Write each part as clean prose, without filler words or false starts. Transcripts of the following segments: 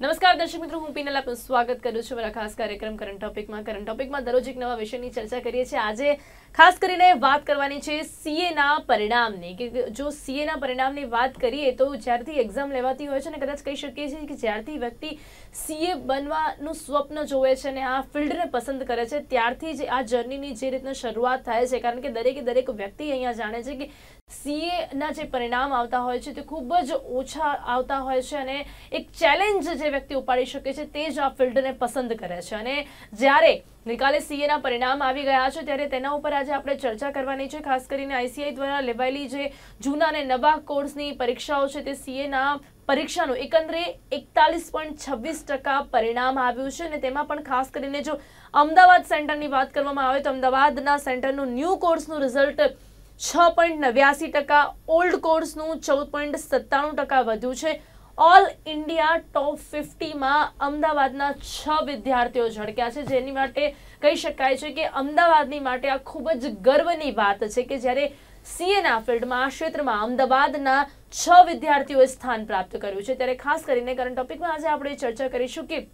નમસ્કાર દર્શક મિત્રો, હું પીનલ આપનું સ્વાગત કરું છું મારા ખાસ કાર્યક્રમ કરંટ ટોપિકમાં દરરોજ એક નવા વિષયની ચર્ચા કરીએ છીએ। આજે ખાસ કરીને વાત કરવાની છે સીએના પરિણામની કે જો સીએના પરિણામની વાત કરીએ તો જ્યારથી એક્ઝામ લેવાતી હોય છે ને કદાચ કહી શકીએ છીએ કે જ્યારથી વ્યક્તિ સીએ બનવાનું સ્વપ્ન જોવે છે અને આ ફિલ્ડને પસંદ કરે છે ત્યારથી જ આ જર્નીની જે રીતના શરૂઆત થાય છે, કારણ કે દરેક વ્યક્તિ અહીંયા જાણે છે કે સીએના જે પરિણામ આવતા હોય છે તે ખૂબ જ ઓછા આવતા હોય છે અને એક ચેલેન્જ જે વ્યક્તિ ઉપાડી શકે છે તે જ આ ફિલ્ડને પસંદ કરે છે। અને જ્યારે નિકાલે સીએના પરિણામ આવી ગયા છે ત્યારે તેના ઉપર આજે આપણે ચર્ચા કરવાની છે। ખાસ કરીને આઈસીઆઈ દ્વારા લેવાયેલી જે જૂના અને નવા કોર્સની પરીક્ષાઓ છે તે સીએના પરીક્ષાનું એકંદરે 41.26% પરિણામ આવ્યું છે અને તેમાં પણ ખાસ કરીને જો અમદાવાદ સેન્ટરની વાત કરવામાં આવે તો અમદાવાદના સેન્ટરનું ન્યૂ કોર્સનું રિઝલ્ટ 6.89%, ઓલ્ડ કોર્સનું 14.97% વધ્યું છે। ઓલ ઇન્ડિયા ટોપ 50માં અમદાવાદના 6 વિદ્યાર્થીઓ ઝળક્યા છે, જેની માટે કહી શકાય છે કે અમદાવાદની માટે આ ખૂબ જ ગર્વની વાત છે કે જ્યારે સીએના ફિલ્ડમાં આ ક્ષેત્રમાં અમદાવાદના 6 વિદ્યાર્થીઓએ સ્થાન પ્રાપ્ત કર્યું છે। ત્યારે ખાસ કરીને કરંટ ટોપિકમાં આજે આપણે ચર્ચા કરીશું કે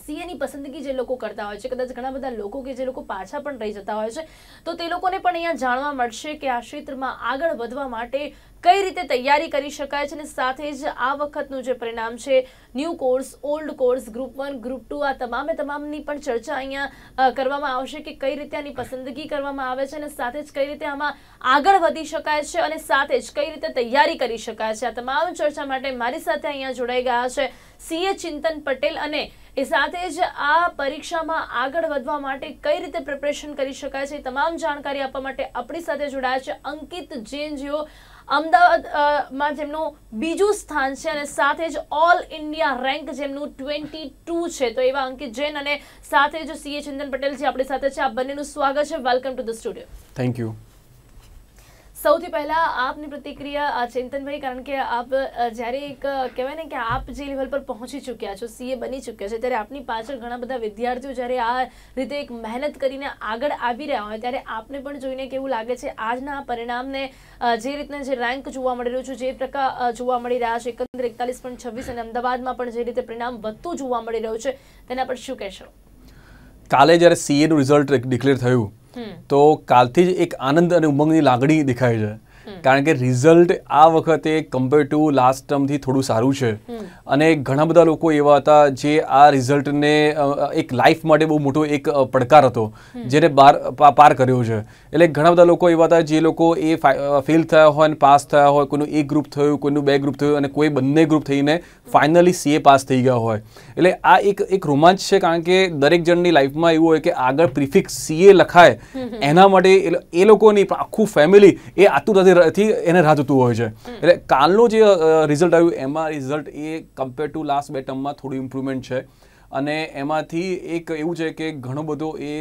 સીએની પસંદગી જે લોકો કરતા હોય છે, કદાચ ઘણા બધા લોકો કે જે લોકો પાછા પણ રહી જતા હોય છે, તો તે લોકોને પણ અહીંયા જાણવા મળશે કે આ ક્ષેત્રમાં આગળ વધવા માટે કઈ રીતે તૈયારી કરી શકાય છે અને સાથે જ આ વખતનું જે પરિણામ છે new course, old course, group 1, group 2 આ તમામની પણ ચર્ચા અહીંયા કરવામાં આવશે કે કઈ રીતે આની પસંદગી કરવામાં આવે છે અને સાથે જ કઈ રીતે આમાં આગળ વધી શકાય છે અને સાથે જ કઈ રીતે તૈયારી કરી શકાય છે। આ તમામ ચર્ચા માટે મારી સાથે અહીંયા જોડાઈ ગયા છે સીએ ચિંતન પટેલ અને એ સાથે જ આ પરીક્ષામાં આગળ વધવા માટે કઈ રીતે પ્રિપરેશન કરી શકાય છે તમામ જાણકારી આપવા માટે આપણી સાથે જોડાયા છે અંકિત જૈન, જેઓ અમદાવાદમાં જેમનું બીજું સ્થાન છે અને સાથે જ ઓલ ઇન્ડિયા રેન્ક જેમનું 22 છે। તો એવા અંકિત જૈન અને સાથે જ સીએ ચિંતન પટેલ જે આપણી સાથે છે, આપ બંનેનું સ્વાગત છે। Welcome to the studio. Thank you. સૌથી પહેલા આપની પ્રતિક્રિયા ચિંતનભાઈ, કારણ કે આપ જ્યારે એક કહેવાય ને કે આપ જે લેવલ પર પહોંચી ચૂક્યા છો, સીએ બની ચૂક્યા છે, ત્યારે આપની પાછળ ઘણા બધા વિદ્યાર્થીઓ જ્યારે આ રીતે એક મહેનત કરીને આગળ આવી રહ્યા હોય ત્યારે આપને પણ જોઈને કેવું લાગે છે આજના પરિણામને, જે રીતના જે રેન્ક જોવા મળી રહ્યું છે, જે પ્રકાર જોવા મળી રહ્યા છે એકંદરે 41.26 અને અમદાવાદમાં પણ જે રીતે પરિણામ વધતું જોવા મળી રહ્યું છે તેના પર શું કહેશો? કાલે જ્યારે સીએનું રિઝલ્ટ ડિક્લેર થયું તો કાલથી જ એક આનંદ અને ઉમંગની લાગણી દેખાય છે, કારણ કે રિઝલ્ટ આ વખતે કમ્પેર ટુ લાસ્ટ ટર્મથી થોડું સારું છે અને ઘણા બધા લોકો એવા હતા જે આ રિઝલ્ટને એક લાઈફ માટે બહુ મોટો એક પડકાર હતો જેને પાર કર્યો છે। એટલે ઘણા બધા લોકો એવા હતા જે લોકો એ ફેલ થયા હોય અને પાસ થયા હોય, કોઈનું એક ગ્રુપ થયું, કોઈનું 2 ગ્રુપ થયું અને કોઈ બંને ગ્રુપ થઈને ફાઇનલી સીએ પાસ થઈ ગયા હોય। એટલે આ એક રોમાંચ છે, કારણ કે દરેક જણની લાઈફમાં એવું હોય કે આગળ પ્રિફિક્સ સીએ લખાય એના માટે એ લોકોની આખું ફેમિલી એ આતુરતાથી એને રાહ જોતું હોય છે। એટલે કાલનું જે રિઝલ્ટ આવ્યું એમાં result A compare to last 2 ટર્મમાં થોડું ઇમ્પ્રુવમેન્ટ છે અને એમાંથી એક એવું છે કે ઘણો બધો એ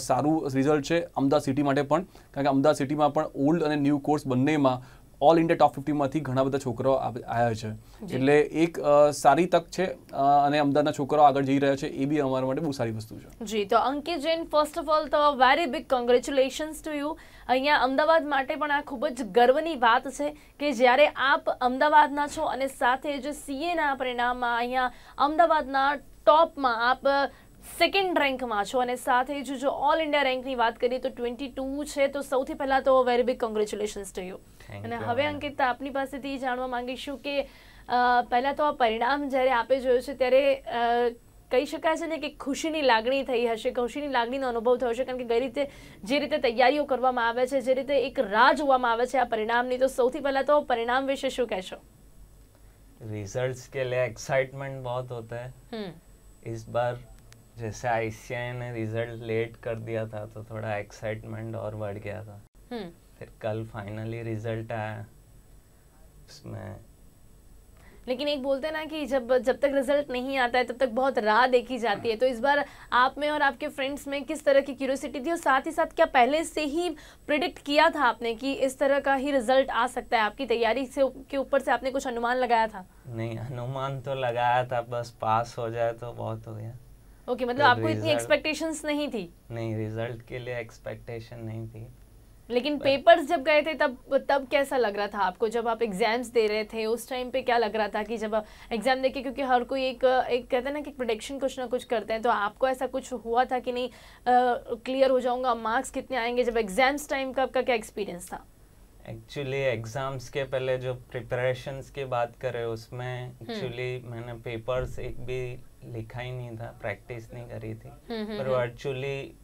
સારું રિઝલ્ટ છે અમદાવાદ સિટી માટે પણ, કારણ કે અમદાવાદ સિટીમાં પણ ઓલ્ડ અને ન્યૂ કોર્સ બંનેમાં ઓલ ઇન્ડિયા ટોપ 50માંથી ઘણા બધા છોકરાઓ આવ્યા છે। એટલે એક સારી તક છે અને અમદાવાદના છોકરાઓ આગળ જઈ રહ્યા છે એ બી અમારા માટે બહુ સારી વસ્તુ છે। જી, તો અંકિત જૈન, ફર્સ્ટ ઓફ ઓલ તો very big congratulations to you. અહીંયા અમદાવાદ માટે પણ આ ખૂબ જ ગર્વની વાત છે કે જ્યારે આપ અમદાવાદના છો અને સાથે જ સીએના પરિણામમાં અહીંયા અમદાવાદના ટોપમાં આપ સેકન્ડ રેન્કમાં છો અને સાથે જ જો ઓલ ઇન્ડિયા રેન્કની વાત કરીએ તો 22 છે। તો સૌથી પહેલા તો very big congratulations to you. અને હવે અંકિત, આપની પાસેથી જાણવા માંગીશું કે પહેલા તો આ પરિણામ જ્યારે આપે જોયું છે ત્યારે કહી શકાય છે ને કે ખુશીની લાગણી થઈ હશે, ખુશીની લાગણીનો અનુભવ થયો હશે, કારણ કે જે રીતે તૈયારીઓ કરવામાં આવે છે, જે રીતે એક રાહ જોવામાં આવે છે આ પરિણામની, તો સૌથી પહેલા તો પરિણામ વિશે શું કહેશો? रिजल्ट्स के लिए एक्साइटमेंट बहुत होता है। इस बार जैसे आईसीआई ने रिजल्ट लेट कर दिया था तो थोड़ा एक्साइटमेंट और बढ़ गया था। फिर कल फाइनली रिजल्ट आया उसमें, लेकिन एक बोलते हैं ना कि जब तक रिजल्ट नहीं आता है तब तक बहुत राह देखी जाती है, तो इस बार आप में और आपके फ्रेंड्स में किस तरह की क्यूरियोसिटी थी और साथ ही साथ क्या पहले से ही प्रिडिक्ट किया था आपने कि इस तरह का ही रिजल्ट आ सकता है? आपकी तैयारी से के ऊपर से आपने कुछ अनुमान लगाया था? नहीं, अनुमान तो लगाया था, बस पास हो जाए तो बहुत हो गया। ओके, मतलब आपको इतनी एक्सपेक्टेशंस नहीं थी? नहीं, रिजल्ट के लिए एक्सपेक्टेशन नहीं थी। लेकिन पेपर्स जब गए थे तब कैसा लग रहा था आपको, जब आप एग्जाम्स दे रहे थे उस टाइम पे क्या लग रहा था कि जब आप एग्जाम देके, क्योंकि हर कोई एक कहते हैं ना कि प्रोडिक्शन कुछ ना कुछ करते हैं, तो आपको ऐसा कुछ हुआ था कि नहीं क्लियर हो जाऊंगा, मार्क्स कितने आएंगे, जब एग्जाम्स टाइम का आपका क्या एक्सपीरियंस था? एक्चुअली एग्जाम्स के पहले जो प्रिपरेशंस की बात करें उसमें एक्चुअली मैंने पेपर्स एक भी लिखा ही नहीं था, प्रैक्टिस नहीं करी थी, पर वर्चुअली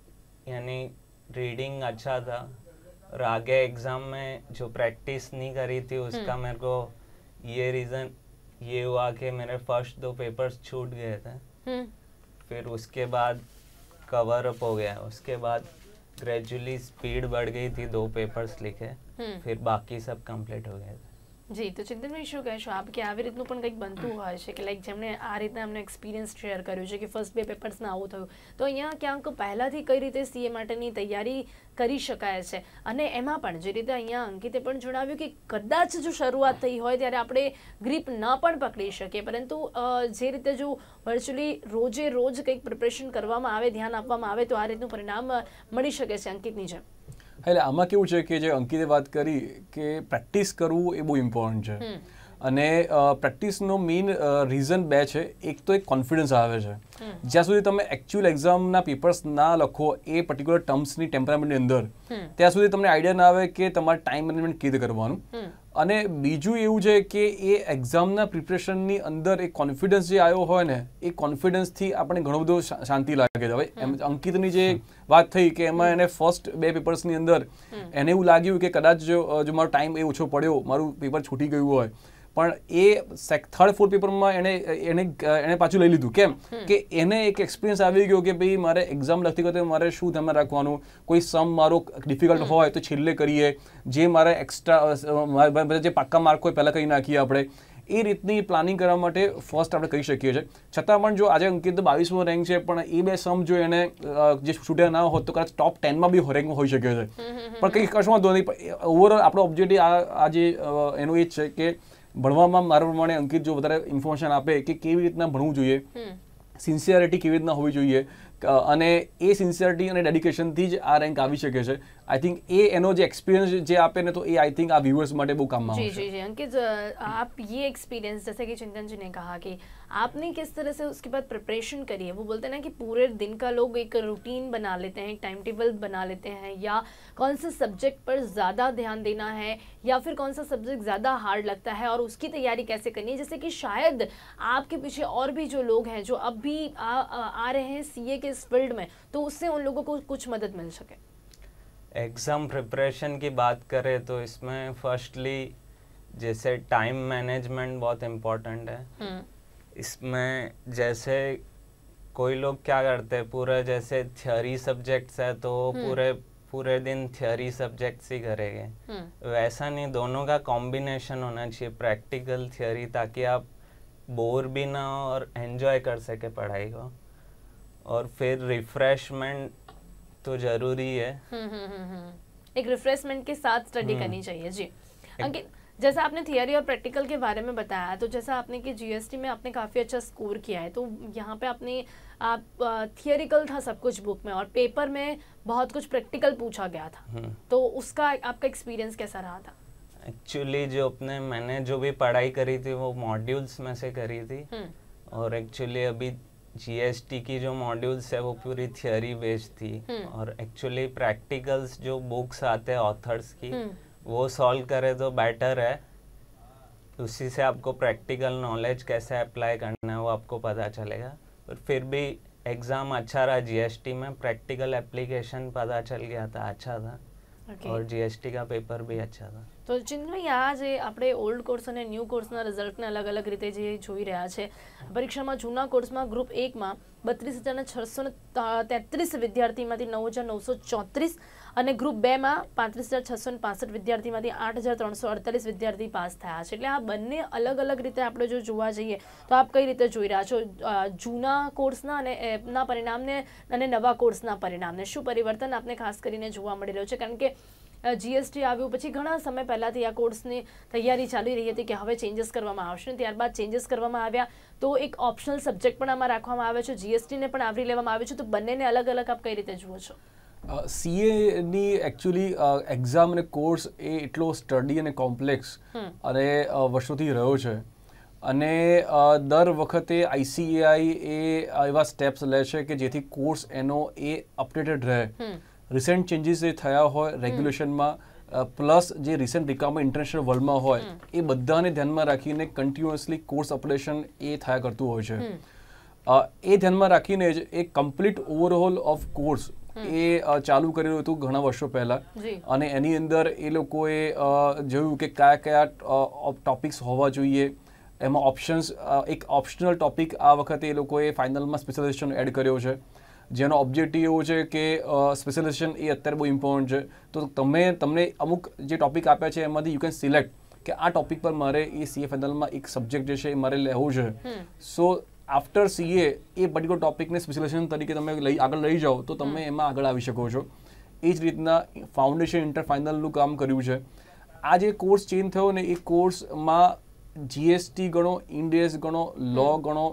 यानी रीडिंग अच्छा था, और आगे एग्जाम में जो प्रैक्टिस नहीं करी थी उसका मेरे को ये रीज़न ये हुआ कि मेरे फर्स्ट 2 पेपर्स छूट गए थे, फिर उसके बाद कवर अप हो गया, उसके बाद ग्रेजुअली स्पीड बढ़ गई थी, 2 पेपर्स लिखे, फिर बाकी सब कंप्लीट हो गए थे। જી, તો ચિંતનભાઈ શું કહેશો આપ કે આવી રીતનું પણ કંઈક બનતું હોય છે કે લાઈક જેમણે આ રીતના અમને એક્સપિરિયન્સ શેર કર્યું છે કે ફર્સ્ટ 2 પેપર્સમાં આવું થયું, તો અહીંયા ક્યાંક પહેલાંથી કઈ રીતે સીએ માટેની તૈયારી કરી શકાય છે, અને એમાં પણ જે રીતે અહીંયા અંકિતે પણ જણાવ્યું કે કદાચ જો શરૂઆત થઈ હોય ત્યારે આપણે ગ્રીપ ન પણ પકડી શકીએ, પરંતુ જે રીતે જો વર્ચ્યુઅલી રોજે રોજ કંઈક પ્રિપરેશન કરવામાં આવે, ધ્યાન આપવામાં આવે, તો આ રીતનું પરિણામ મળી શકે છે અંકિતની જેમ. એટલે આમાં કેવું છે કે જે અંકિતે વાત કરી કે પ્રેક્ટિસ કરવું એ બહુ ઇમ્પોર્ટન્ટ છે, અને પ્રેક્ટિસનો મેઇન રીઝન 2 છે. એક તો એક કોન્ફિડન્સ આવે છે, જ્યાં સુધી તમે એકચ્યુઅલ એક્ઝામના પેપર્સ ના લખો એ પર્ટિક્યુલર ટર્મ્સની ટેમ્પરામેન્ટની અંદર, ત્યાં સુધી તમને આઈડિયા ના આવે કે તમારે ટાઈમ મેનેજમેન્ટ કેવી રીતે કરવાનું. અને બીજું એવું છે કે એ એક્ઝામના પ્રિપરેશનની અંદર એ કોન્ફિડન્સ જે આવ્યો હોય ને, એ કોન્ફિડન્સથી આપણે ઘણો બધો શાંતિ લાગે છે. હવે અંકિતની જે વાત થઈ કે એમાં એને ફર્સ્ટ 2 પેપર્સની અંદર એને એવું લાગ્યું કે કદાચ જો મારો ટાઈમ એ ઓછો પડ્યો, મારું પેપર છૂટી ગયું હોય, પણ એ 3rd 4th પેપરમાં એને પાછું લઈ લીધું. કેમ કે એને એક એક્સપિરિયન્સ આવી ગયો કે ભાઈ મારે એક્ઝામ લખતી વખતે મારે શું ધ્યાનમાં રાખવાનું, કોઈ સમ મારો ડિફિકલ્ટ હોય તો છેલ્લે કરીએ, જે મારે એક્સ્ટ્રા જે પાક્કા માર્ક હોય પહેલાં કરી નાખીએ આપણે, એ રીતની પ્લાનિંગ કરવા માટે ફર્સ્ટ આપણે કહી શકીએ છીએ. છતાં પણ જો આજે અંકિત 22મો રેન્ક છે, પણ એ 2 સમ જો એને જે છૂટ્યા ના હોત તો કદાચ ટોપ 10માં બી રેન્કમાં હોઈ શકે છે. પણ કંઈ કશું વાંધો નહીં. ઓવરઓલ આપણો ઓબ્જેક્ટિવ આ જે એનું એ જ છે કે ભણવામાં મારા પ્રમાણે અંકિત જો વધારે ઇન્ફોર્મેશન આપે કે કેવી રીતના ભણવું જોઈએ, સિન્સિયરિટી કેવી રીતના હોવી જોઈએ, અને એ સિન્સિયરિટી અને ડેડિકેશનથી જ આ રેન્ક આવી શકે છે. आई थिंक ये एनो जो एक्सपीरियंस जे आपे ने तो ये आई थिंक आप व्यूअर्स માટે બહુ કામમાં આવશે. जी जी अंकित, आप ये एक्सपीरियंस जैसे कि चिंतन जी ने कहा कि आपने किस तरह से उसके बाद प्रिपरेशन करी है, वो बोलते हैं ना कि पूरे दिन का लोग एक रूटीन बना लेते हैं, एक टाइम टेबल बना लेते हैं, या कौन से सब्जेक्ट पर ज़्यादा ध्यान देना है या फिर कौन सा सब्जेक्ट ज़्यादा हार्ड लगता है और उसकी तैयारी कैसे करनी है. जैसे कि शायद आपके पीछे और भी जो लोग हैं जो अब भी आ रहे हैं सीए के इस फील्ड में, तो उससे उन लोगों को कुछ मदद मिल सके. एग्ज़ाम प्रिपरेशन की बात करें तो इसमें फर्स्टली जैसे टाइम मैनेजमेंट बहुत इम्पोर्टेंट है. इसमें जैसे कोई लोग क्या करते हैं, पूरा जैसे थ्योरी सब्जेक्ट्स है तो पूरे दिन थ्योरी सब्जेक्ट्स ही करेंगे. वैसा नहीं, दोनों का कॉम्बिनेशन होना चाहिए, प्रैक्टिकल थ्योरी, ताकि आप बोर भी ना हो और एंजॉय कर सके पढ़ाई को. और फिर रिफ्रेशमेंट तो जरूरी है. एक रिफ्रेशमेंट के साथ स्टडी करनी चाहिए. जी अंकित, जैसा आपने थियरी और प्रैक्टिकल के बारे में बताया, तो जैसा आपने कि जीएसटी में आपने काफ़ी अच्छा स्कोर किया है, तो यहाँ पे आप थियरिकल था सब कुछ बुक में और पेपर में बहुत कुछ प्रैक्टिकल पूछा गया था, तो उसका आपका एक्सपीरियंस कैसा रहा था? एक्चुअली जो मैंने जो भी पढ़ाई करी थी वो मॉड्यूल्स में से करी थी, और एक्चुअली अभी जीएसटी की जो मॉड्यूल्स है वो पूरी थियरी बेस्ड थी, और एक्चुअली प्रैक्टिकल्स जो बुक्स आते हैं ऑथर्स की वो सॉल्व करे तो बेटर है. उसी से आपको प्रैक्टिकल नॉलेज कैसे अप्लाई करना है वो आपको पता चलेगा. पर फिर भी एग्ज़ाम अच्छा रहा जीएसटी में, प्रैक्टिकल एप्लीकेशन पता चल गया था, अच्छा था. और जीएसटी का पेपर भी अच्छा था. તો ચિંતનભાઈ, આ જે આપણે ઓલ્ડ કોર્સ અને ન્યૂ કોર્સના રિઝલ્ટને અલગ અલગ રીતે જે જોઈ રહ્યા છે, પરીક્ષામાં જૂના કોર્સમાં ગ્રુપ 1માં 32,633 વિદ્યાર્થીમાંથી 9,934 અને ગ્રુપ 2માં 35,665 વિદ્યાર્થીમાંથી 8,348 વિદ્યાર્થી પાસ થયા છે. એટલે આ બંને અલગ અલગ રીતે આપણે જો જોવા જઈએ તો આપ કઈ રીતે જોઈ રહ્યા છો જૂના કોર્સના અને એના પરિણામને અને નવા કોર્સના પરિણામને? શું પરિવર્તન આપને ખાસ કરીને જોવા મળી રહ્યું છે? કારણ કે જીએસટી આવ્યું પછી ઘણા સમય પહેલાંથી આ કોર્સની તૈયારી ચાલી રહી હતી કે હવે ચેન્જીસ કરવામાં આવશે, ને ત્યારબાદ ચેન્જીસ કરવામાં આવ્યા તો એક ઓપ્શનલ સબ્જેક્ટ પણ આમાં રાખવામાં આવ્યો છે, જીએસટીને પણ આવરી લેવામાં આવ્યો છે, તો બંનેને અલગ અલગ આપ કઈ રીતે જુઓ છો? સીએની એકચ્યુઅલી એક્ઝામ અને કોર્સ એ એટલો સ્ટડી અને કોમ્પ્લેક્સ અને વર્ષોથી રહ્યો છે, અને દર વખતે ICAI એ એવા સ્ટેપ્સ લે છે કે જેથી કોર્સ એનો એ અપડેટેડ રહે. રિસેન્ટ ચેન્જીસ જે થયા હોય રેગ્યુલેશનમાં, પ્લસ જે રિસેન્ટ રિક્વાયરમેન્ટ ઇન્ટરનેશનલ વર્લ્ડમાં હોય, એ બધાને ધ્યાનમાં રાખીને કન્ટિન્યુઅસલી કોર્સ અપડેશન એ થયા કરતું હોય છે. એ ધ્યાનમાં રાખીને જ એક કમ્પ્લીટ ઓવરઓલ ઓફ કોર્સ એ ચાલુ કરેલું હતું ઘણા વર્ષો પહેલા, અને એની અંદર એ લોકોએ જોયું કે કયા કયા ટોપિક્સ હોવા જોઈએ. એમાં ઓપ્શન્સ, એક ઓપ્શનલ ટોપિક આ વખતે એ લોકોએ ફાઇનલમાં સ્પેશિયલાઇઝેશન એડ કર્યો છે, જેનો ઓબ્જેક્ટિવ એવો છે કે સ્પેશિયલાઇઝેશન એ અત્યારે બહુ ઇમ્પોર્ટન્ટ છે. તો તમને અમુક જે ટોપિક આપ્યા છે એમાંથી યુ કેન સિલેક્ટ કે આ ટોપિક પર મારે એ CA ફાઇનલમાં એક સબ્જેક્ટ જે છે એ મારે લેવું છે. સો આફ્ટર CA એ પર્ટિક્યુલર ટોપિકને સ્પેશિયલાઇઝેશન તરીકે તમે આગળ લઈ જાઓ તો તમે એમાં આગળ આવી શકો છો. એ જ રીતના ફાઉન્ડેશન ઇન્ટર ફાઇનલનું કામ કર્યું છે. આ જે કોર્સ ચેન્જ થયો ને, એ કોર્સમાં GST ગણો, ઇન્ડેસ ગણો, લો ગણો,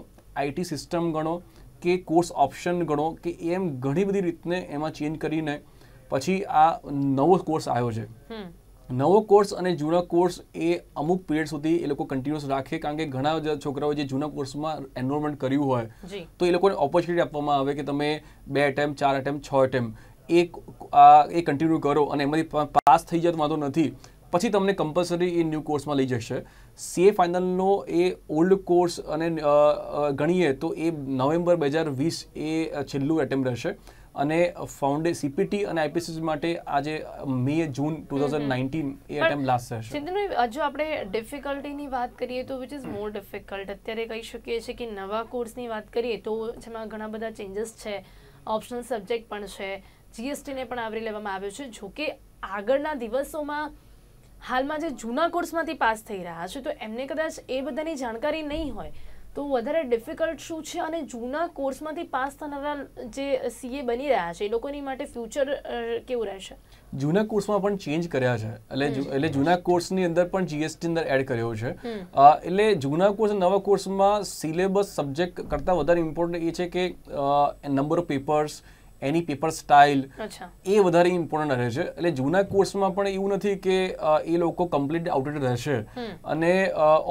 IT સિસ્ટમ ગણો કે કોર્સ ઓપ્શન ગણો, કે એમ ઘણી બધી રીતને એમાં ચેન્જ કરીને પછી આ નવો કોર્સ આવ્યો છે. નવો કોર્સ અને જૂના કોર્સ એ અમુક પીરિયડ સુધી એ લોકો કન્ટિન્યુઅસ રાખે, કારણ કે ઘણા છોકરાઓ જે જૂના કોર્સમાં એનરોલમેન્ટ કર્યું હોય તો એ લોકોને ઓપોર્ચ્યુનિટી આપવામાં આવે કે તમે 2 એટેમ્પ, 4 એટેમ્પ, 6 એટેમ્પ એ કન્ટિન્યુ કરો, અને એમાંથી પાસ થઈ જાય તો વાંધો નથી, પછી તમને કમ્પલસરી એ ન્યૂ કોર્સમાં લઈ જશે. CA ફાઇનલનો એ ઓલ્ડ કોર્સ અને ગણીએ તો એ નવેમ્બર 2020 એ છેલ્લું એટેમ્પ રહેશે, અને CPT અને IPSC માટે આજે મે જૂન 2019 એ એટેમ્પ લાસ્ટ રહેશે. ચિંતનભાઈ, જો આપણે ડિફિકલ્ટીની વાત કરીએ તો વિચ ઇઝ મોર ડિફિકલ્ટ, અત્યારે કહી શકીએ છીએ કે નવા કોર્સની વાત કરીએ તો જેમાં ઘણા બધા ચેન્જીસ છે, ઓપ્શનલ સબ્જેક્ટ પણ છે, GST ને પણ આવરી લેવામાં આવ્યો છે. જોકે આગળના દિવસોમાં હાલમાં જે જૂના કોર્સમાંથી પાસ થઈ રહ્યા છે તો એમને કદાચ એ બધાની જાણકારી નહીં હોય, તો વધારે ડિફિકલ્ટ શું છે, અને જૂના કોર્સમાંથી પાસ થનારા જે CA બની રહ્યા છે એ લોકોની માટે ફ્યુચર કેવું રહેશે? જૂના કોર્સમાં પણ ચેન્જ કર્યા છે, એટલે જૂના કોર્સની અંદર પણ GST અંદર એડ કર્યો છે. એટલે જૂના કોર્સ અને નવા કોર્સમાં સિલેબસ સબ્જેક્ટ કરતાં વધારે ઇમ્પોર્ટન્ટ એ છે કે નંબર ઓફ પેપર્સ, એની પેપર સ્ટાઇલ એ વધારે ઇમ્પોર્ટન્ટ રહે છે. એટલે જૂના કોર્સમાં પણ એવું નથી કે એ લોકો કમ્પ્લીટ આઉટડેટેડ રહેશે, અને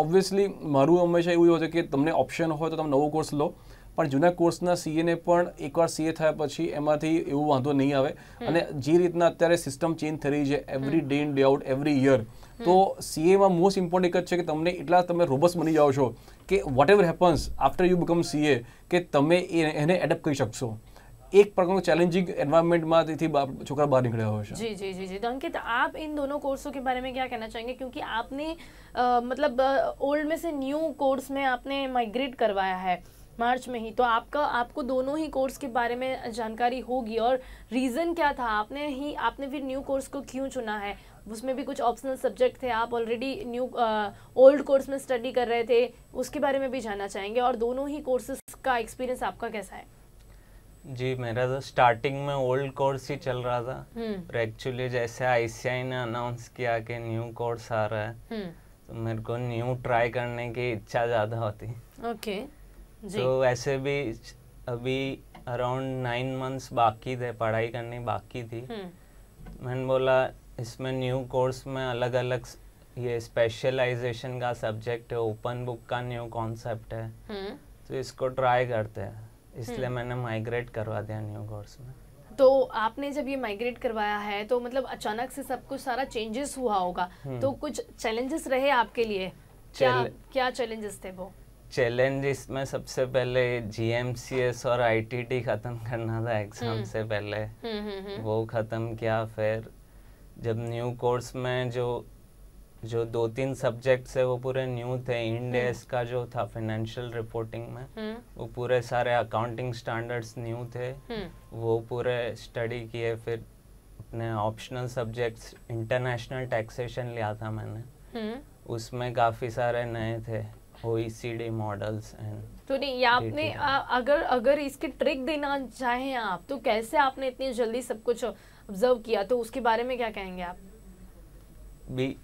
ઓબ્વિયસલી મારું હંમેશા એવું હોય છે કે તમને ઓપ્શન હોય તો તમે નવો કોર્સ લો, પણ જૂના કોર્સના CA ને પણ એકવાર CA થયા પછી એમાંથી એવું વાંધો નહીં આવે. અને જે રીતના અત્યારે સિસ્ટમ ચેન્જ થઈ રહી છે every day in day out every year, તો CAમાં મોસ્ટ ઇમ્પોર્ટન્ટ એક જ છે કે તમને એટલા તમે રોબસ્ટ બની જાઓ છો કે whatever happens after you become CA કે તમે એને એડપ્ટ કરી શકશો. एक प्रकार चैलेंजिंग एनवायरनमेंट में छोकरा बाहर निकले हुए हैं. जी जी जी जी. तो अंकित, आप इन दोनों कोर्सों के बारे में क्या कहना चाहेंगे, क्योंकि आपने मतलब ओल्ड में से न्यू कोर्स में आपने माइग्रेट करवाया है मार्च में ही, तो आपको दोनों ही कोर्स के बारे में जानकारी होगी, और रीज़न क्या था, आपने फिर न्यू कोर्स को क्यों चुना है? उसमें भी कुछ ऑप्शनल सब्जेक्ट थे, आप ऑलरेडी न्यू ओल्ड कोर्स में स्टडी कर रहे थे, उसके बारे में भी जानना चाहेंगे, और दोनों ही कोर्सेज का एक्सपीरियंस आपका कैसा है? जी, मेरा तो स्टार्टिंग में ओल्ड कोर्स ही चल रहा था, पर एक्चुअली जैसे ICAI ने अनाउंस किया कि न्यू कोर्स आ रहा है, तो मेरे को न्यू ट्राई करने की इच्छा ज़्यादा होती. ओके जी. तो ऐसे भी अभी अराउंड 9 मंथ्स बाकी थे, पढ़ाई करनी बाकी थी. मैंने बोला इसमें न्यू कोर्स में अलग अलग ये स्पेशलाइजेशन का सब्जेक्ट है, ओपन बुक का न्यू कॉन्सेप्ट है, तो इसको ट्राई करते हैं, इसलिए मैंने माइग्रेट करवा दिया न्यू कोर्स में. तो आपने जब ये माइग्रेट करवाया है तो मतलब अचानक से सब कुछ सारा चेंजेस हुआ होगा, तो कुछ चैलेंजेस रहे आपके लिए? क्या चैलेंजेस थे वो? चैलेंजेस में सबसे पहले GMCS और ITT खत्म करना था एग्जाम से पहले, वो खत्म किया. फिर जब न्यू कोर्स में जो 2-3 सब्जेक्ट्स है वो पूरे न्यू थे. इंडेस का जो था फाइनेंशियल रिपोर्टिंग में, वो पूरे सारे अकाउंटिंग स्टैंडर्ड्स न्यू थे, वो पूरे स्टडी किए. फिर अपने ऑप्शनल सब्जेक्ट्स इंटरनेशनल टैक्सेशन लिया था मैंने, उसमें काफ़ी सारे नए थे, OECD मॉडल्स एंड. तो नहीं, आपने अगर इसकी ट्रिक देना चाहें आप, तो कैसे आपने इतनी जल्दी सब कुछ ऑब्जर्व किया, तो उसके बारे में क्या कहेंगे आप? भी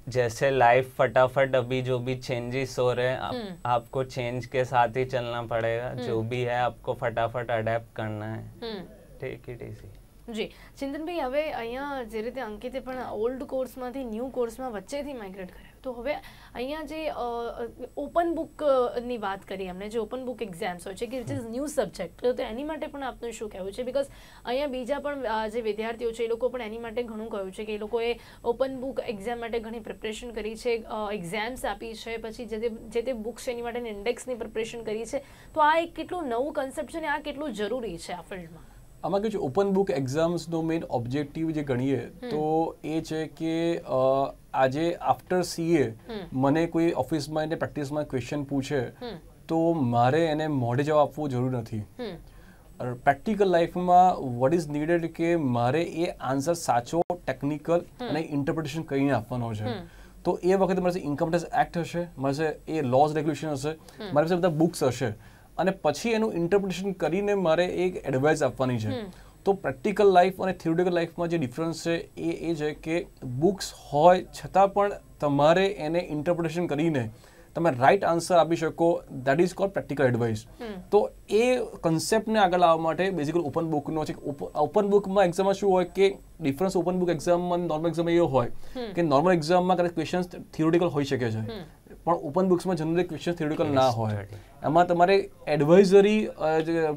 जैसे लाइफ फटाफट अभी जो भी चेंजेस हो रहे हैं, आपको चेंज के साथ ही चलना पड़ेगा. जो भी है आपको फटाफट अडेप्ट करना है. Take it easy. જી ચિંતનભાઈ, હવે અહીંયા જે રીતે અંકિતે પણ ઓલ્ડ કોર્સમાંથી ન્યૂ કોર્સમાં વચ્ચેથી માઇગ્રેટ કર્યો, તો હવે અહીંયા જે ઓપન બુકની વાત કરી અમને, જે ઓપન બુક એક્ઝામ્સ હોય છે કે વિચ ઇઝ ન્યૂ સબ્જેક્ટ, તો એની માટે પણ આપનું શું કહેવું છે? બિકોઝ અહીંયા બીજા પણ જે વિદ્યાર્થીઓ છે એ લોકો પણ એની માટે ઘણું કહ્યું છે કે એ લોકોએ ઓપન બુક એક્ઝામ માટે ઘણી પ્રિપરેશન કરી છે, એક્ઝામ્સ આપી છે, પછી જે તે બુક્સ છે એની માટેની ઇન્ડેક્સની પ્રિપરેશન કરી છે, તો આ એક કેટલું નવું કન્સેપ્ટ છે ને આ કેટલું જરૂરી છે આ ફિલ્ડમાં? આમાં કે ઓપન બુક એક્ઝામ્સનો મેઇન ઓબ્જેક્ટિવ જે ગણીએ તો એ છે કે આજે આફ્ટર સીએ મને કોઈ ઓફિસમાં એને પ્રેક્ટિસમાં ક્વેશ્ચન પૂછે તો મારે એને મોઢે જવાબ આપવો જરૂર નથી. પ્રેક્ટિકલ લાઈફમાં વોટ ઇઝ નીડેડ કે મારે એ આન્સર સાચો, ટેકનિકલ અને ઇન્ટરપ્રિટેશન કરીને આપવાનો છે. તો એ વખતે મારે ઇન્કમ ટેક્સ એક્ટ હશે, મારે એ લોઝ રેગ્યુલેશન હશે, મારી પાસે બધા બુક્સ હશે અને પછી એનું ઇન્ટરપ્રિટેશન કરીને મારે એક એડવાઇસ આપવાની છે. તો પ્રેક્ટિકલ લાઈફ અને થિયોરિટિકલ લાઈફમાં જે ડિફરન્સ છે એ છે કે બુક્સ હોય છતાં પણ તમારે એને ઇન્ટરપ્રિટેશન કરીને તમે રાઈટ આન્સર આપી શકો, that is called practical advice. તો એ કન્સેપ્ટને આગળ લાવવા માટે બેઝિકલી ઓપન બુકનો છે. ઓપન બુકમાં એક્ઝામમાં શું હોય કે ડિફરન્સ ઓપન બુક એક્ઝામમાં નોર્મલ એક્ઝામ એવો હોય કે નોર્મલ એક્ઝામમાં કદાચ ક્વેશ્ચન્સ થિયોરિટિકલ હોઈ શકે છે, પણ ઓપન બુક્સમાં જનરલી ક્વેશ્ચન થિયોરિટિકલ ના હોય. એમાં તમારે એડવાઇઝરી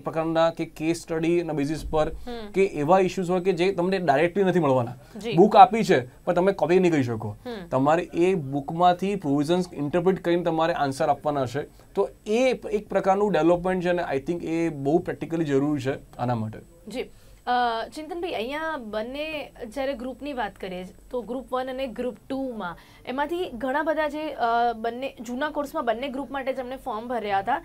પ્રકારના કે કેસ સ્ટડીના બેઝિસ પર કે એવા ઇશ્યુઝ હોય કે જે તમને ડાયરેક્ટલી નથી મળવાના. બુક આપી છે પણ તમે કોપી નહીં કરી શકો, તમારે એ બુકમાંથી પ્રોવિઝન્સ ઇન્ટરપ્રિટ કરીને તમારે આન્સર આપવાના હશે. તો એ એક પ્રકારનું ડેવલપમેન્ટ છે અને આઈ થિંક એ બહુ પ્રેક્ટિકલી જરૂરી છે આના માટે. જી ચિંતનભાઈ, અહીંયા બંને જ્યારે ગ્રુપની વાત કરીએ તો ગ્રુપ 1 અને ગ્રુપ 2માં એમાંથી ઘણા બધા જે બંને જૂના કોર્સમાં બંને ગ્રુપ માટે જેમણે ફોર્મ ભર્યા હતા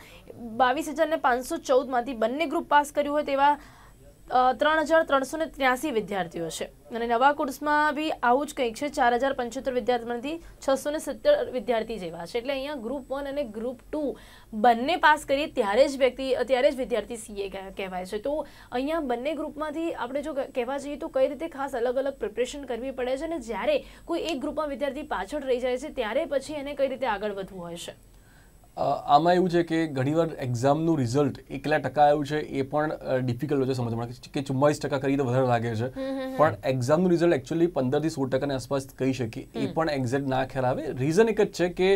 22,514માંથી બંને ગ્રુપ પાસ કર્યું હોય તેવા 3,383 વિદ્યાર્થીઓ છે અને નવા કોર્સમાં બી આવું જ કંઈક છે. 4,075 વિદ્યાર્થીમાંથી 670 વિદ્યાર્થી જેવા છે. એટલે અહીંયા ગ્રુપ 1 અને ગ્રુપ 2 બંને પાસ કરીએ ત્યારે જ વિદ્યાર્થી સીએ કહેવાય છે. તો અહીંયા બંને ગ્રુપમાંથી આપણે જો કહેવા જઈએ તો કઈ રીતે ખાસ અલગ અલગ પ્રિપરેશન કરવી પડે છે અને જ્યારે કોઈ એક ગ્રુપમાં વિદ્યાર્થી પાછળ રહી જાય છે ત્યારે પછી એને કઈ રીતે આગળ વધવું હોય છે? આમાં એવું છે કે ઘણીવાર એક્ઝામનું રિઝલ્ટ એ કેટલા ટકા આવ્યું છે એ પણ ડિફિકલ્ટ હોય છે સમજવામાં કે 44% કરીએ તો વધારે લાગે છે, પણ એક્ઝામનું રિઝલ્ટ એકચ્યુઅલી 15 થી 16% આસપાસ કહી શકીએ, એ પણ એક્ઝેક્ટ ના ખ્યાલ આવે. રીઝન એક જ છે કે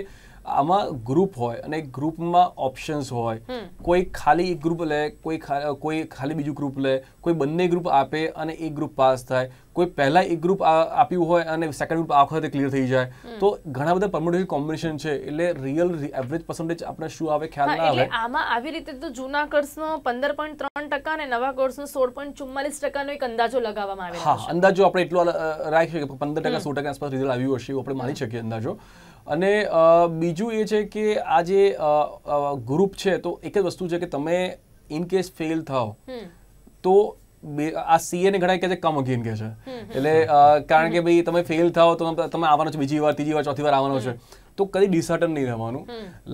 આમાં ગ્રુપ હોય અને ગ્રુપમાં ઓપ્શન્સ હોય, કોઈ ખાલી એક ગ્રુપ લે, કોઈ ખાલી બીજું ગ્રુપ લે, કોઈ બંને ગ્રુપ આપે અને એક ગ્રુપ પાસ થાય, કોઈ પહેલા એક ગ્રુપ આપ્યું હોય અને સેકન્ડ ગ્રુપ આ વખતે ક્લિયર થઈ જાય. તો ઘણા બધા પરમ્યુટેશન કોમ્બિનેશન છે, એટલે રિયલ એવરેજ પર્સન્ટેજ આપણે શું આવે ખ્યાલ ના આવે. આમાં આવી રીતે તો જૂના કોર્સનો 15.3% અને નવા કોર્સનો 16.44% એક અંદાજો લગાવવામાં આવે છે. હા, અંદાજો આપણે એટલો રાખીએ કે 15% 16% આસપાસ રિઝલ્ટ આવ્યું હશે એવું આપણે માની શકીએ અંદાજો. અને બીજું એ છે કે આ જે ગ્રુપ છે તો એક જ વસ્તુ છે કે તમે ઇન કેસ ફેલ થાવ તો આ સીએ ને ઘણા કહે છે કમ અગેન કહે છે, એટલે કારણ કે ભાઈ તમે ફેલ થાવ તો તમે આવવાનો છો બીજી વાર, ત્રીજી વાર, ચોથી વાર આવવાનો છે, તો કદી ડિસહાર્ટન નહીં રહેવાનું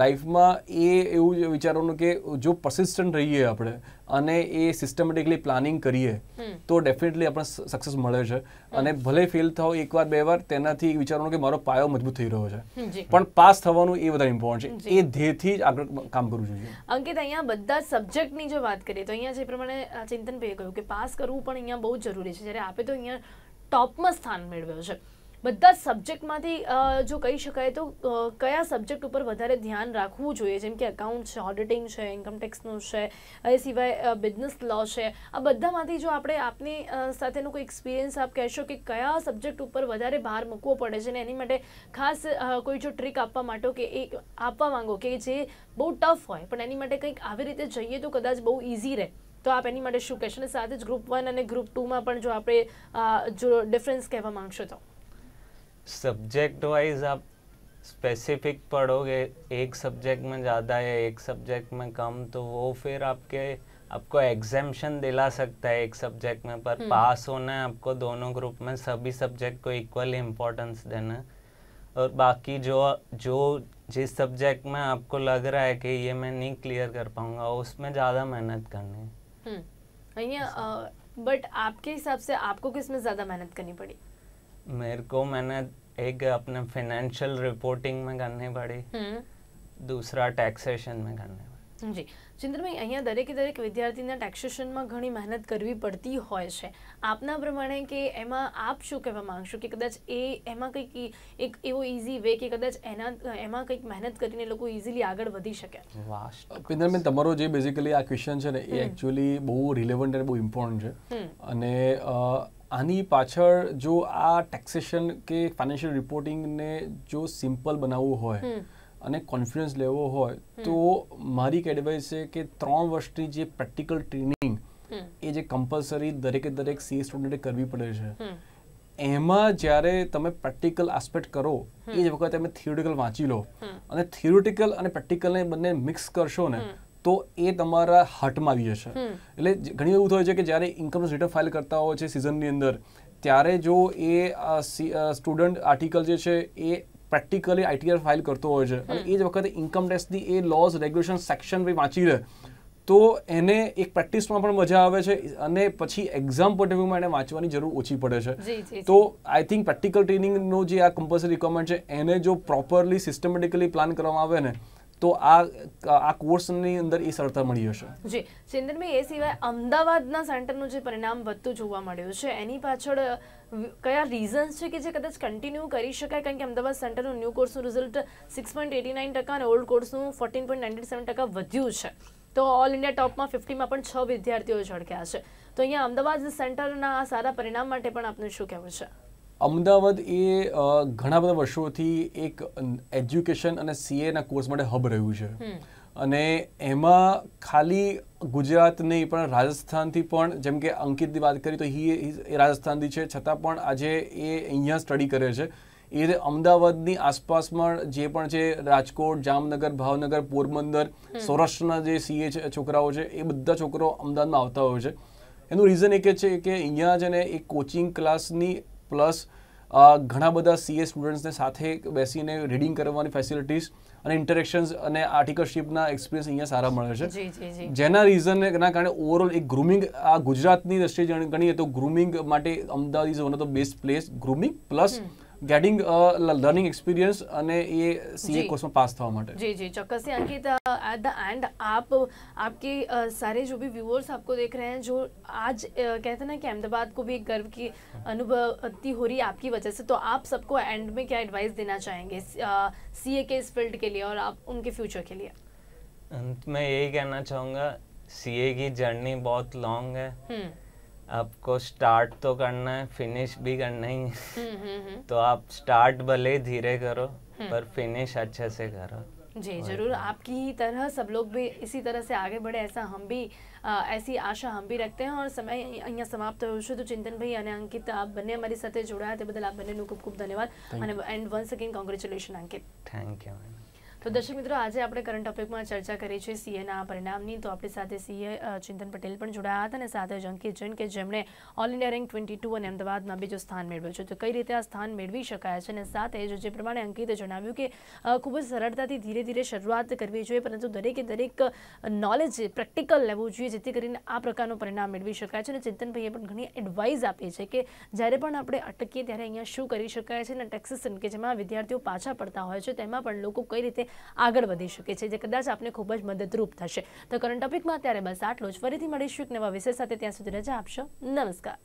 લાઈફમાં. એ એવું વિચારવાનું કે જો પરસિસ્ટન્ટ રહીએ આપણે અને એ સિસ્ટમેટિકલી પ્લાનિંગ કરીએ તો ડેફિનેટલી આપણે સક્સેસ મળે છે. અને ભલે ફેલ થાવ એકવાર બે વાર, તેનાથી વિચારવાનું કે મારો પાયો મજબૂત થઈ રહ્યો છે, પણ પાસ થવાનું એ વધારે ઇમ્પોર્ટન્ટ છે. એ ધ્યેયથી જ આગળ કામ કરવું જોઈએ. અંકિત, અહીંયા બધા સબ્જેક્ટની જો વાત કરીએ તો અહીંયા જે પ્રમાણે ચિંતનભાઈએ કહ્યું કે પાસ કરવું પણ અહીંયા બહુ જરૂરી છે, જ્યારે આપે તો અહીંયા ટોપમાં સ્થાન મેળવ્યો છે. બધા સબ્જેક્ટમાંથી જો કહી શકાય તો કયા સબ્જેક્ટ ઉપર વધારે ધ્યાન રાખવું જોઈએ? જેમ કે એકાઉન્ટ છે, ઓડિટિંગ છે, ઇન્કમ ટેક્સનું છે, એ સિવાય બિઝનેસ લો છે, આ બધામાંથી જો આપણે આપની સાથેનો કોઈ એક્સપિરિયન્સ આપ કહેશો કે કયા સબ્જેક્ટ ઉપર વધારે ભાર મૂકવો પડે છે ને એની માટે ખાસ કોઈ જો ટ્રીક આપવા માટે કે એક આપવા માંગો કે જે બહુ ટફ હોય પણ એની માટે કંઈક આવી રીતે જઈએ તો કદાચ બહુ ઇઝી રહે, તો આપ એની માટે શું કહેશો? અને સાથે જ ગ્રુપ 1 અને ગ્રુપ 2માં પણ જો આપણે જો ડિફરન્સ કહેવા માંગશો તો? सब्जेक्ट वाइज आप स्पेसिफिक पढ़ोगे, एक सब्जेक्ट में ज़्यादा है एक सब्जेक्ट में कम, तो वो फिर आपको एग्जाम्शन दिला सकता है एक सब्जेक्ट में, पर पास होना है आपको दोनों ग्रुप में सभी सब्जेक्ट को इक्वली इम्पोर्टेंस देना है. और बाकी जो जिस सब्जेक्ट में आपको लग रहा है कि ये मैं नहीं क्लियर कर पाऊंगा उसमें ज़्यादा मेहनत करनी है. बट आपके हिसाब से आपको किस में ज़्यादा मेहनत करनी पड़ी? मेरे को एक अपने फाइनेंशियल रिपोर्टिंग में करनी पड़ी, दूसरा टैक्सेशन में करनी पड़ी. જી ચિંતનભાઈ, અહીંયા દરેક વિદ્યાર્થીના ટેક્સેશનમાં ઘણી મહેનત કરવી પડતી હોય છે. આપના પ્રમાણે કે એમાં આપ શું કહેવા માંગશો કે કદાચ એમાં કંઈક એક એવો ઇઝી વે કે કદાચ એમાં કંઈક મહેનત કરીને લોકો ઇઝીલી આગળ વધી શકે? પિંદરબેન, તમારો જે બેઝિકલી આ ક્વેશ્ચન છે ને એ એકચ્યુઅલી બહુ રિલેવન્ટ અને બહુ ઇમ્પોર્ટન્ટ છે. અને આની પાછળ જો આ ટેક્સેશન કે ફાઇનાન્શિયલ રિપોર્ટિંગને જો સિમ્પલ બનાવવું હોય અને કોન્ફિડન્સ લેવો હોય તો મારી એક એડવાઇસ છે કે 3 વર્ષની જે પ્રેક્ટિકલ ટ્રેનિંગ એ જે કમ્પલસરી દરેક સીએ સ્ટુડન્ટે કરવી પડે છે, એમાં જ્યારે તમે પ્રેક્ટિકલ આસ્પેક્ટ કરો એ જ વખતે તમે થિયોરિટિકલ વાંચી લો અને થિયોરિટિકલ અને પ્રેક્ટિકલને બંને મિક્સ કરશો ને તો એ તમારા હાર્ટમાં આવી જશે. એટલે ઘણી એવું હોય છે કે જ્યારે ઇન્કમ રિટર્ન ફાઇલ કરતા હોય છે સિઝનની અંદર, ત્યારે જો એ સ્ટુડન્ટ આર્ટિકલ જે છે એ પ્રેક્ટિકલી આઈટીઆર ફાઇલ કરતો હોય છે અને એ જ વખતે ઇન્કમ ટેક્સની એ લોઝ રેગ્યુલેશન સેક્શન વાંચી લે તો એને એક પ્રેક્ટિસમાં પણ મજા આવે છે અને પછી એક્ઝામ પોઈન્ટ ઓફ વ્યૂમાં એને વાંચવાની જરૂર ઓછી પડે છે. તો આઈ થિંક પ્રેક્ટિકલ ટ્રેનિંગનો જે આ કમ્પલસરી રિક્વાયરમેન્ટ છે એને જો પ્રોપરલી સિસ્ટમેટિકલી પ્લાન કરવામાં આવે ને તો આ કોર્સની અંદર એ સરળતા મળી હશે. જી ચિંતનભાઈ, એ સિવાય અમદાવાદના સેન્ટરનું જે પરિણામ વધતું જોવા મળ્યું છે એની પાછળ કયા રીઝન્સ છે કે જે કદાચ કન્ટિન્યુ કરી શકાય? કારણ કે અમદાવાદ સેન્ટરનું ન્યૂ કોર્સનું રિઝલ્ટ 6.89% અને ઓલ્ડ કોર્સનું 14.97% વધ્યું છે. તો ઓલ ઇન્ડિયા ટોપમાં 50માં પણ 6 વિદ્યાર્થીઓ ઝળક્યા છે. તો અહીંયા અમદાવાદ સેન્ટરના આ સારા પરિણામ માટે પણ આપનું શું કહેવું છે? અમદાવાદ એ ઘણા બધા વર્ષોથી એક એજ્યુકેશન અને સીએના કોર્સ માટે હબ રહ્યું છે અને એમાં ખાલી ગુજરાત નહીં પણ રાજસ્થાનથી પણ, જેમ કે અંકિતની વાત કરી તો એ રાજસ્થાનથી છે છતાં પણ આજે એ અહીંયા સ્ટડી કરે છે. એ રીતે અમદાવાદની આસપાસમાં જે પણ છે રાજકોટ, જામનગર, ભાવનગર, પોરબંદર, સૌરાષ્ટ્રના જે સીએ છોકરાઓ છે એ બધા છોકરાઓ અમદાવાદમાં આવતા હોય છે. એનું રીઝન એક છે કે અહીંયા છે ને એક કોચિંગ ક્લાસની પ્લસ ઘણા બધા સીએ સ્ટુડન્ટ્સને સાથે બેસીને રીડિંગ કરવાની ફેસિલિટીઝ અને ઇન્ટરેક્શન્સ અને આર્ટિકલશિપના એક્સપિરિયન્સ અહીંયા સારા મળે છે. જેના રીઝનના કારણે ઓવરઓલ એક ગ્રુમિંગ આ ગુજરાતની દ્રષ્ટિએ ગણીએ તો ગ્રુમિંગ માટે Ahmedabad is one of the best place. Grooming plus getting learning experience અને એ સીએ કોર્સમાં પાસ થવા માટે. जी जी चौक्कस से अंकित, एट द एंड आप आपके सारे जो भी व्यूअर्स आपको देख रहे हैं जो आज कहते हैं ना कि अहमदाबाद को भी एक गर्व की अनुभूति हो रही है आपकी वजह से, तो आप सबको एंड में क्या एडवाइस देना चाहेंगे सीए के इस फील्ड के लिए और आप उनके फ्यूचर के लिए? अंत में यही कहना चाहूँगा, सीए की जर्नी बहुत लॉन्ग है. आपको स्टार्ट तो करना है, फिनिश भी करना ही है. तो आप स्टार्ट भले धीरे करो पर फिनिश अच्छे से करो. जी जरूर, आपकी ही तरह सब लोग भी इसी तरह से आगे बढ़े ऐसा हम भी ऐसी आशा हम भी रखते हैं. और समय અહીંયા સમાપ્ત થયો છે. તો ચિંતનભાઈ અને અંકિત, આપ બંને અમારી સાથે જોડાયા તે બદલ આપ બંનેનું ખૂબ ખૂબ ધન્યવાદ અને and once again congratulation Ankit. Thank you. તો દર્શક મિત્રો, આજે આપણે કરંટ ટોપિકમાં ચર્ચા કરી છે સીએના પરિણામની. તો આપણી સાથે સીએ ચિંતન પટેલ પણ જોડાયા હતા અને સાથે જ અંકિત જૈન કે જેમણે ઓલ ઇન્ડિયા રેન્ક 22 અને અમદાવાદમાં બીજો સ્થાન મેળવ્યું છે. તો કઈ રીતે આ સ્થાન મેળવી શકાય છે અને સાથે જ જે પ્રમાણે અંકિતે જણાવ્યું કે ખૂબ જ સરળતાથી ધીરે ધીરે શરૂઆત કરવી જોઈએ, પરંતુ દરેક નોલેજ પ્રેક્ટિકલ લેવું જોઈએ જેથી કરીને આ પ્રકારનું પરિણામ મેળવી શકાય છે. અને ચિંતનભાઈએ પણ ઘણી એડવાઇસ આપી છે કે જ્યારે પણ આપણે અટકીએ ત્યારે અહીંયા શું કરી શકાય છે અને ટેક્સેશન કે જેમાં વિદ્યાર્થીઓ પાછા પડતા હોય છે તેમાં પણ લોકો કઈ રીતે આગળ વધી શકે છે, જે કદાચ આપને ખૂબ જ મદદરૂપ થશે. તો કરંટ ટોપિકમાં અત્યારે બસ આટલું જ. ફરીથી મળીશું એક નવા વિષય સાથે. ત્યાં સુધી રજા આપશો. નમસ્કાર.